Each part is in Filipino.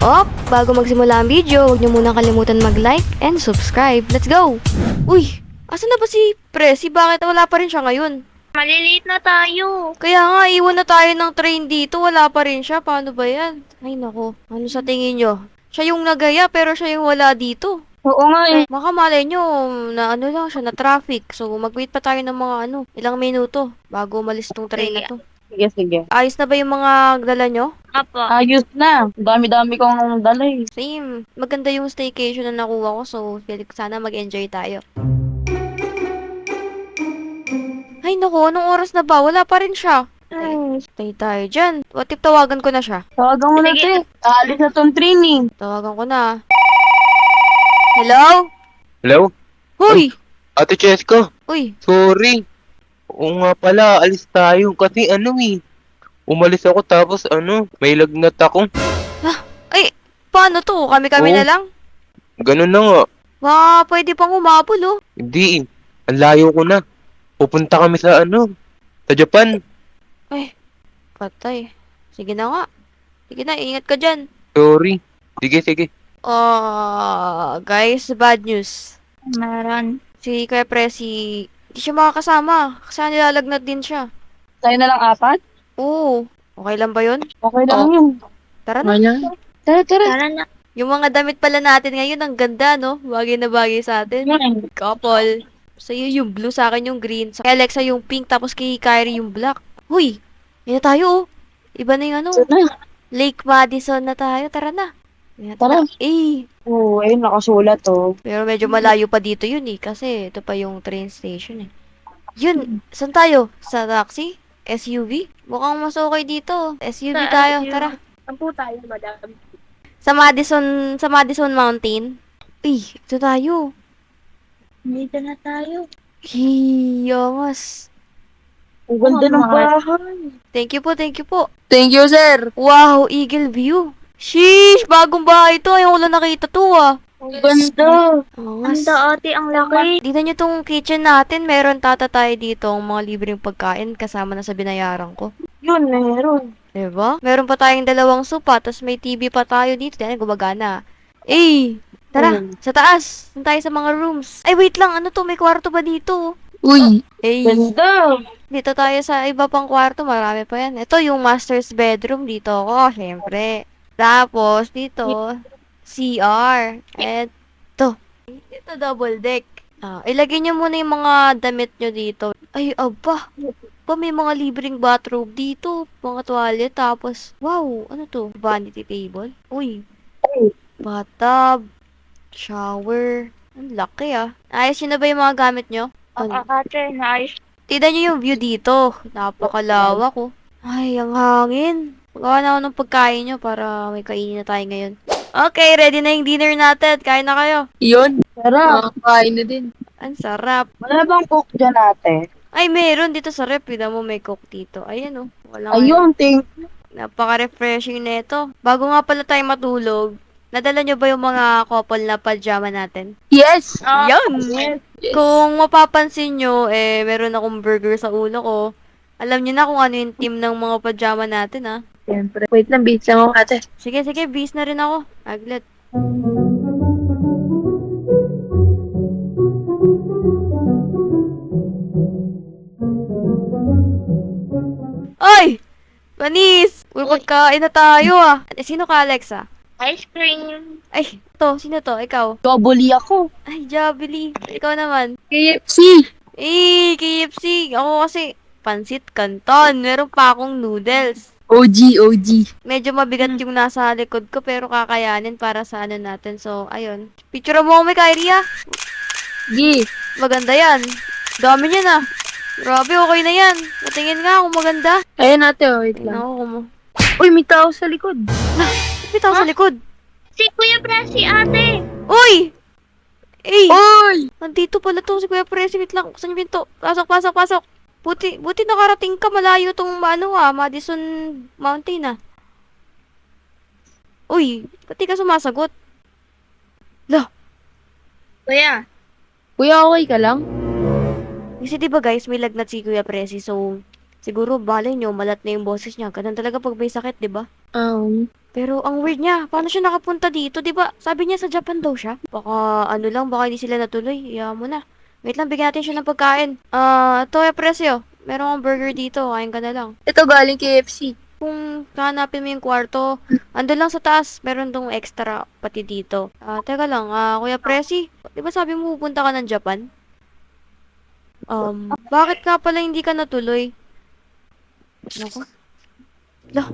Bago magsimula ang video, huwag niyo muna kalimutan mag-like and subscribe. Let's go! Uy, asan na ba si Presi? Bakit wala pa rin siya ngayon? Maliliit na tayo. Kaya nga, iwan na tayo ng train dito. Wala pa rin siya. Paano ba yan? Ay nako, ano sa tingin nyo? Siya yung nagaya pero siya yung wala dito. Oo nga eh. Baka malay nyo na ano lang siya, na traffic. So, mag-wait pa tayo ng mga ilang minuto bago umalis tong train na to. Sige. Ayos na ba yung mga dala nyo? Apo. Ayos na. Dami-dami kong dala eh. Same. Maganda yung staycation na nakuha ko, so sana mag-enjoy tayo. Ay naku, anong oras na ba? Wala pa rin siya. Stay tayo dyan. What if tawagan ko na siya? Tawagan mo na Sige. te. Aalis na tong training. Tawagan ko na. Hello? Hello? Huy! Ate Cheska, Uy, sorry. Oo nga pala, alis tayo. Kasi umalis ako tapos may lagnat ako. ay, paano to? Kami-kami Oo. na lang? Ganun na nga. Baka pwede pang humabol, oh. Hindi, ang layo ko na. Pupunta kami sa sa Japan. Ay, patay. Sige na nga. Sige na, ingat ka dyan. Sorry. Sige. Guys, bad news. Meron. Si Kuya Presi, hindi siya makakasama. Kasi nilalagnat din siya. Tayo na lang apat? Oo. Okay lang ba yun? Okay lang yun. Tara na. Ano? Tara. Tara na. Yung mga damit pala natin ngayon, ang ganda, no? Bagay na bagay sa atin. Yan. Couple. Sa'yo yung blue, sa akin yung green. Sa kay Alexa yung pink, tapos kay Kyrie yung black. Huy! Yan na tayo, oh. Iba na yung Tara. Lake Madison na tayo. Tara na. Yan Tara. na. Eh, Oo, ayun nakasulat oh. pero medyo malayo pa dito yun, eh. Kasi ito pa yung train station, eh. Yun, saan tayo? Sa taxi? SUV? Mukhang mas okay dito. SUV tayo, tara. Saan po tayo, madam? Sa Madison Mountain. Ito tayo. Dito na tayo. Hiyongas. Ang ganda ng Mahal. bahay. Thank you po, thank you po. Thank you, sir. Wow, Eagle View. Sheesh, bagong bahay to. Ayaw ko lang nakita to, ah. Ang ganda. Angas. Anda ate, ang laki. Tingnan nyo tong kitchen natin. Meron tayo dito ang mga libreng pagkain kasama na sa binayaran ko. Yun, meron. Diba? Meron pa tayong 2 sopa, tapos may TV pa tayo dito. Tingnan, gumagana. Tara, sa taas. Doon tayo sa mga rooms. Ay, wait lang. Ano to? May kwarto ba dito? Uy, Eh, ganda. dito tayo sa iba pang kwarto. Marami pa yan. Ito yung master's bedroom. Dito ako, syempre. Tapos, dito, CR. Ito double deck. Ilagay nyo muna yung mga damit nyo dito. Ay, aba. May mga libreng bathrobe dito. Mga tuwalya. Tapos, wow, ano to? Vanity table. Uy. Bathtub. Shower. Ang laki, ah. Ayos yun na ba yung mga gamit nyo? Ate, naayos. Tignan nyo yung view dito. Napakalawak, oh. Ay, ang hangin. Pagawa na ako ng pagkain nyo para may kainin na tayo ngayon. Okay, ready na yung dinner natin. Kain na kayo. Yun. Tara. Makakain na din. Ang sarap. Wala bang cook dyan ate? Ay, meron dito sa rep. Tignan mo, may coke dito. Ayan, oh. Wala Ayun, thank Napaka-refreshing na ito. Bago nga pala tayo matulog, nadala nyo ba yung mga couple na pajama natin? Yes. Yan! Yes. Kung mapapansin nyo, meron akong burger sa ulo ko. Alam nyo na kung ano yung team ng mga pajama natin, ah. Siyempre. Wait lang, bitch ako ate. Sige, bis na rin ako. Aglet. Ay! Panis! Uy, pagkain na tayo, ah. Sino ka, Alexa? Ice cream. Ay, sino to? Ikaw? Doboli ako. Ay, Jabili. Ikaw naman. KFC. KFC. Ako kasi, pansit canton. Meron pa akong noodles. OG. Medyo mabigat yung nasa likod ko, pero kakayanin para sa natin. So, ayun. Picture mo ako may Kyrie, ah. Gi. Maganda yan. Dami niyan, ah. Grabe, okay na yan. Patingin nga kung maganda. Ayun ate, wait Tingnan lang. ko kung Uy, may tao sa likod. may tao sa likod. Si Kuya Presi, ate. Uy! Uy! Nandito pala to si Kuya Presi. Wait lang. Saan yung pinto? Pasok. Buti nakarating ka. Malayo tong Madison Mountain, ah. Uy, pati ka sumasagot. Kuya. Kuya, okay ka lang? Kasi diba guys, may lagnat si Kuya Presi. So, siguro balay nyo, malat na yung boses niya. Ganun talaga pag may sakit, diba? Pero ang weird niya, paano siya nakapunta dito? 'Di ba? Sabi niya sa Japan daw siya. Baka ano lang, baka hindi sila natuloy. Iyahan mo na. Wait lang, bigyan natin siya ng pagkain. Toya presyo. Meron akong burger dito, kain ka na lang. Ito galing KFC. Kung hanapin mo yung kwarto, andun lang sa taas, meron tong extra pati dito. Teka lang, Kuya Presi, di ba sabi mo pupunta ka ng Japan? Bakit ka pala hindi ka natuloy? Nako. Lah.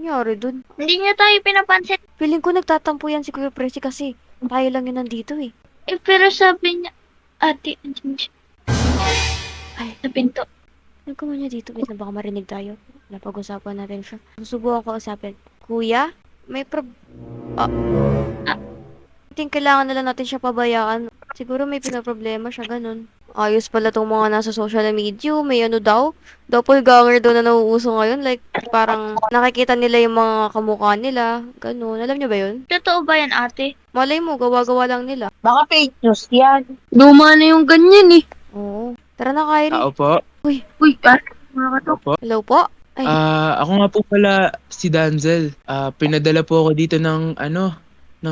Nangyari dun? Hindi niya tayo pinapansin. Feeling ko nagtatampo yan si Kuya Presi kasi tayo lang yun nandito eh. Eh, pero sabi niya, ate, andyan siya. Ay. Sa pinto. Nagkawa niya dito, wait na baka marinig tayo. Napag-usapan natin siya. Susubukan ko usapin. Kuya, may I think kailangan na lang natin siya pabayaan. Siguro may pinaproblema siya, ganun. Ayos pala tong mga nasa social media. May ano daw? Doppelganger daw na nauuso ngayon. Like, parang nakikita nila yung mga kamukha nila. Ganun. Alam niyo ba yun? Totoo ba yan, ate? Malay mo, gawa-gawa lang nila. Baka fake news yan. Luma na yung ganyan eh. Oo. Tara na, Kyrie. Tao po. Uy, mga katok. Opo. Hello po? Ay, Ako nga po pala si Danzel. Pinadala po ako dito ng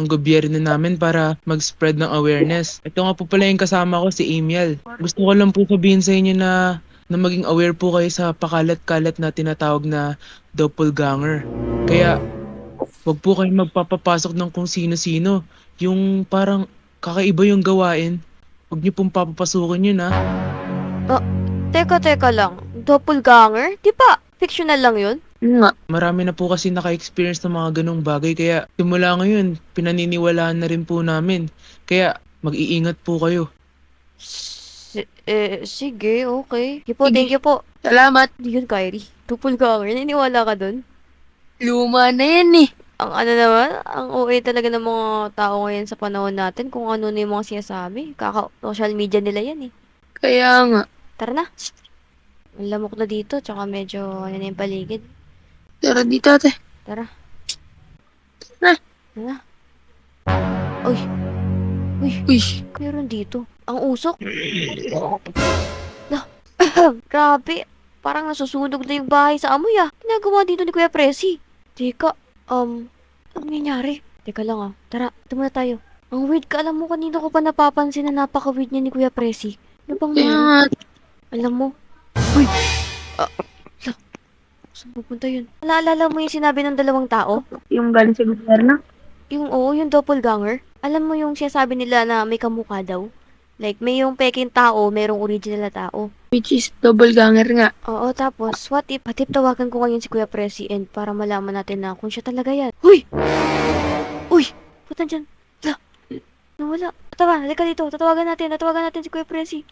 gobyerno namin para mag-spread ng awareness. Ito nga po pala yung kasama ko, si Amiel. Gusto ko lang po sabihin sa inyo na maging aware po kayo sa pakalat-kalat na tinatawag na doppelganger. Kaya, wag po kayo magpapapasok ng kung sino-sino. Yung parang kakaiba yung gawain. Huwag niyo pong papapasukin yun, ha? teka lang. Doppelganger? Di ba? Fictional lang yun? Nga. Marami na po kasi naka-experience ng mga ganong bagay, kaya simula ngayon, pinaniniwalaan na rin po namin. Kaya mag-iingat po kayo. Sige, okay. Sige po, Sige. thank you po. Salamat. Hindi yun, Kyrie. Doppelganger, naniniwala ka dun? Luma na yan eh. Ang ano naman, ang OA talaga ng mga tao ngayon sa panahon natin kung ano na yung mga sinasabi. Social media nila yan eh. Kaya nga. Tara na. Ang lamok na dito, tsaka medyo ano na yung paligid. Tara dito ate. Tara. Na. Tara. Uy, Uy. meron dito. Ang usok. Grabe. Parang nasusunog na yung bahay sa amoy ah. Ginagawa dito ni Kuya Presi. Teka, anong nangyari? Teka lang ah. Tara, ito muna tayo. Ang weird ka. Alam mo, kanina ko pa napapansin na napaka-weird niya ni Kuya Presi. Ano bang Kaya meron? nga. Alam mo? Uy! Saan pupunta yun? Naalala mo yung sinabi ng dalawang tao? Yung galing sa gobyerno. Yung doppelganger? Alam mo yung sinasabi nila na may kamukha daw? Like, may yung peking tao, mayroong original na tao. Which is double ganger nga. Oo, tapos, what if tawagan ko ngayon si Kuya Presi and para malaman natin na kung siya talaga yan. Uy! Uy! Ba't nandyan? Nawala. Halika dito. Tatawagan natin si Kuya Presi.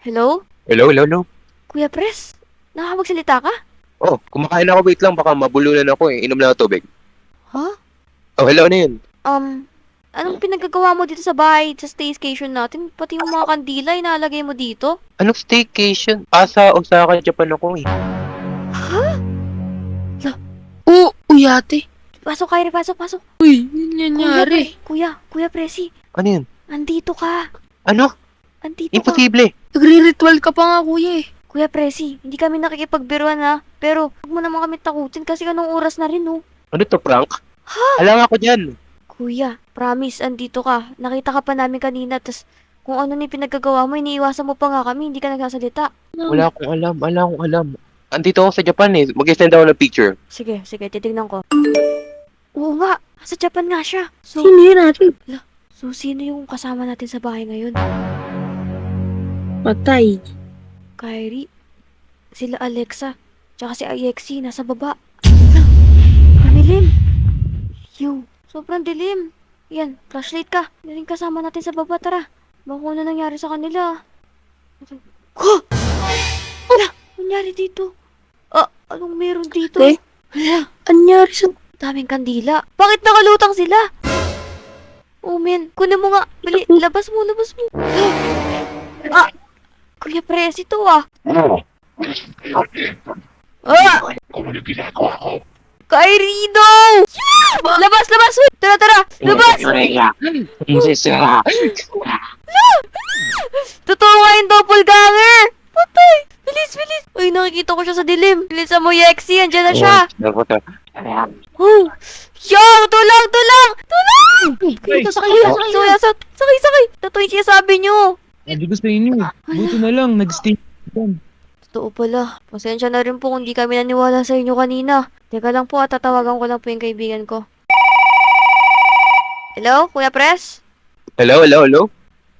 Hello? Hello, hello, hello. Kuya Pres? Nakakapagsalita ka? Oh, kumakain ako, wait lang, baka mabulunan ako eh. Inom lang ako tubig. Ha? Oh, hello, ano yun? Anong pinagagawa mo dito sa bahay, sa staycation natin? Pati yung mga kandila, inalagay mo dito? Anong staycation? Sa Osaka, Japan ako eh. Oo, uy ate. Pasok, Kyrie, pasok. Uy, yun nangyari. Kuya Presi, Ano yun? andito ka. Ano? Andito ka. Imposible. Nagre-ritual ka pa nga kuya eh. Kuya Presi, hindi kami nakikipagbiruan ha. Pero, huwag mo naman kami takutin kasi anong oras na rin oh. Ano to, prank? Alam ako dyan. Kuya, promise, andito ka. Nakita ka pa namin kanina, tas kung ano ni pinagagawa mo, iniiwasan mo pa nga kami, hindi ka nagsasalita. Wala akong alam. Andito ako sa Japan eh. Mag-send ako ng picture. Sige, titignan ko. Oo nga, sa Japan nga siya. So, Sino yun ate? sino yung kasama natin sa bahay ngayon? Patay. Kyrie, sila Alexa, tsaka si Ayexi, nasa baba. Ang dilim. Sobrang dilim. Yan, flashlight ka. Yan rin kasama natin sa baba, tara. Baka ano nangyari sa kanila. Huh! Ano nangyari dito? Anong meron dito? Eh? Hala, Anyari sa... daming kandila. Bakit nakalutang sila? Oh, men. Kunin mo nga. Bili, labas mo. Kuya Presi to ah. Kyrie, no! Labas! Tara! Labas! Totoo nga yung doppelganger! Patay! Bilis, bilis! Uy, nakikita ko siya sa dilim. Bilisan mo, Yexi. Andiyan na siya. Dapat ah. Oh! Yang! Tulang! Tulang! Tulang! Dito, sakay, Sakay, sakay! Totoo yung sinasabi nyo. Sabi ko sa inyo, buti na lang, nag-stay dyan. Totoo pala. Pasensya na rin po kung di kami naniwala sa inyo kanina. Teka lang po, tatawagan ko lang po yung kaibigan ko. Hello, Kuya Pres? Hello, hello, hello?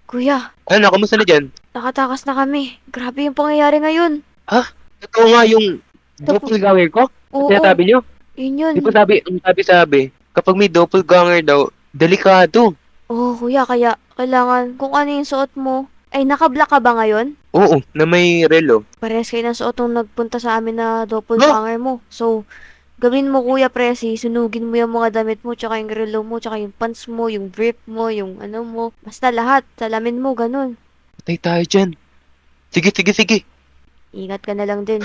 Kuya, Ano, kamusta na dyan? nakatakas na kami. Grabe yung pangyayari ngayon. Ito nga yung doppelganger ko. Oo, Sinasabi nyo? yun yun. Di ba sabi, kapag may doppelganger daw, delikado. Oo, kuya, kaya kailangan kung ano yung suot mo. Ay, nakablock ka ba ngayon? Oo, na may relo. Parehas kayo ng suot nung nagpunta sa amin na doppelganger mo. So, gawin mo kuya Presi, sunugin mo yung mga damit mo, tsaka yung relo mo, tsaka yung pants mo, yung brief mo, yung ano mo. Basta lahat, salamin mo, ganun. Patay tayo dyan. Sige, sige, sige. Ingat ka na lang din.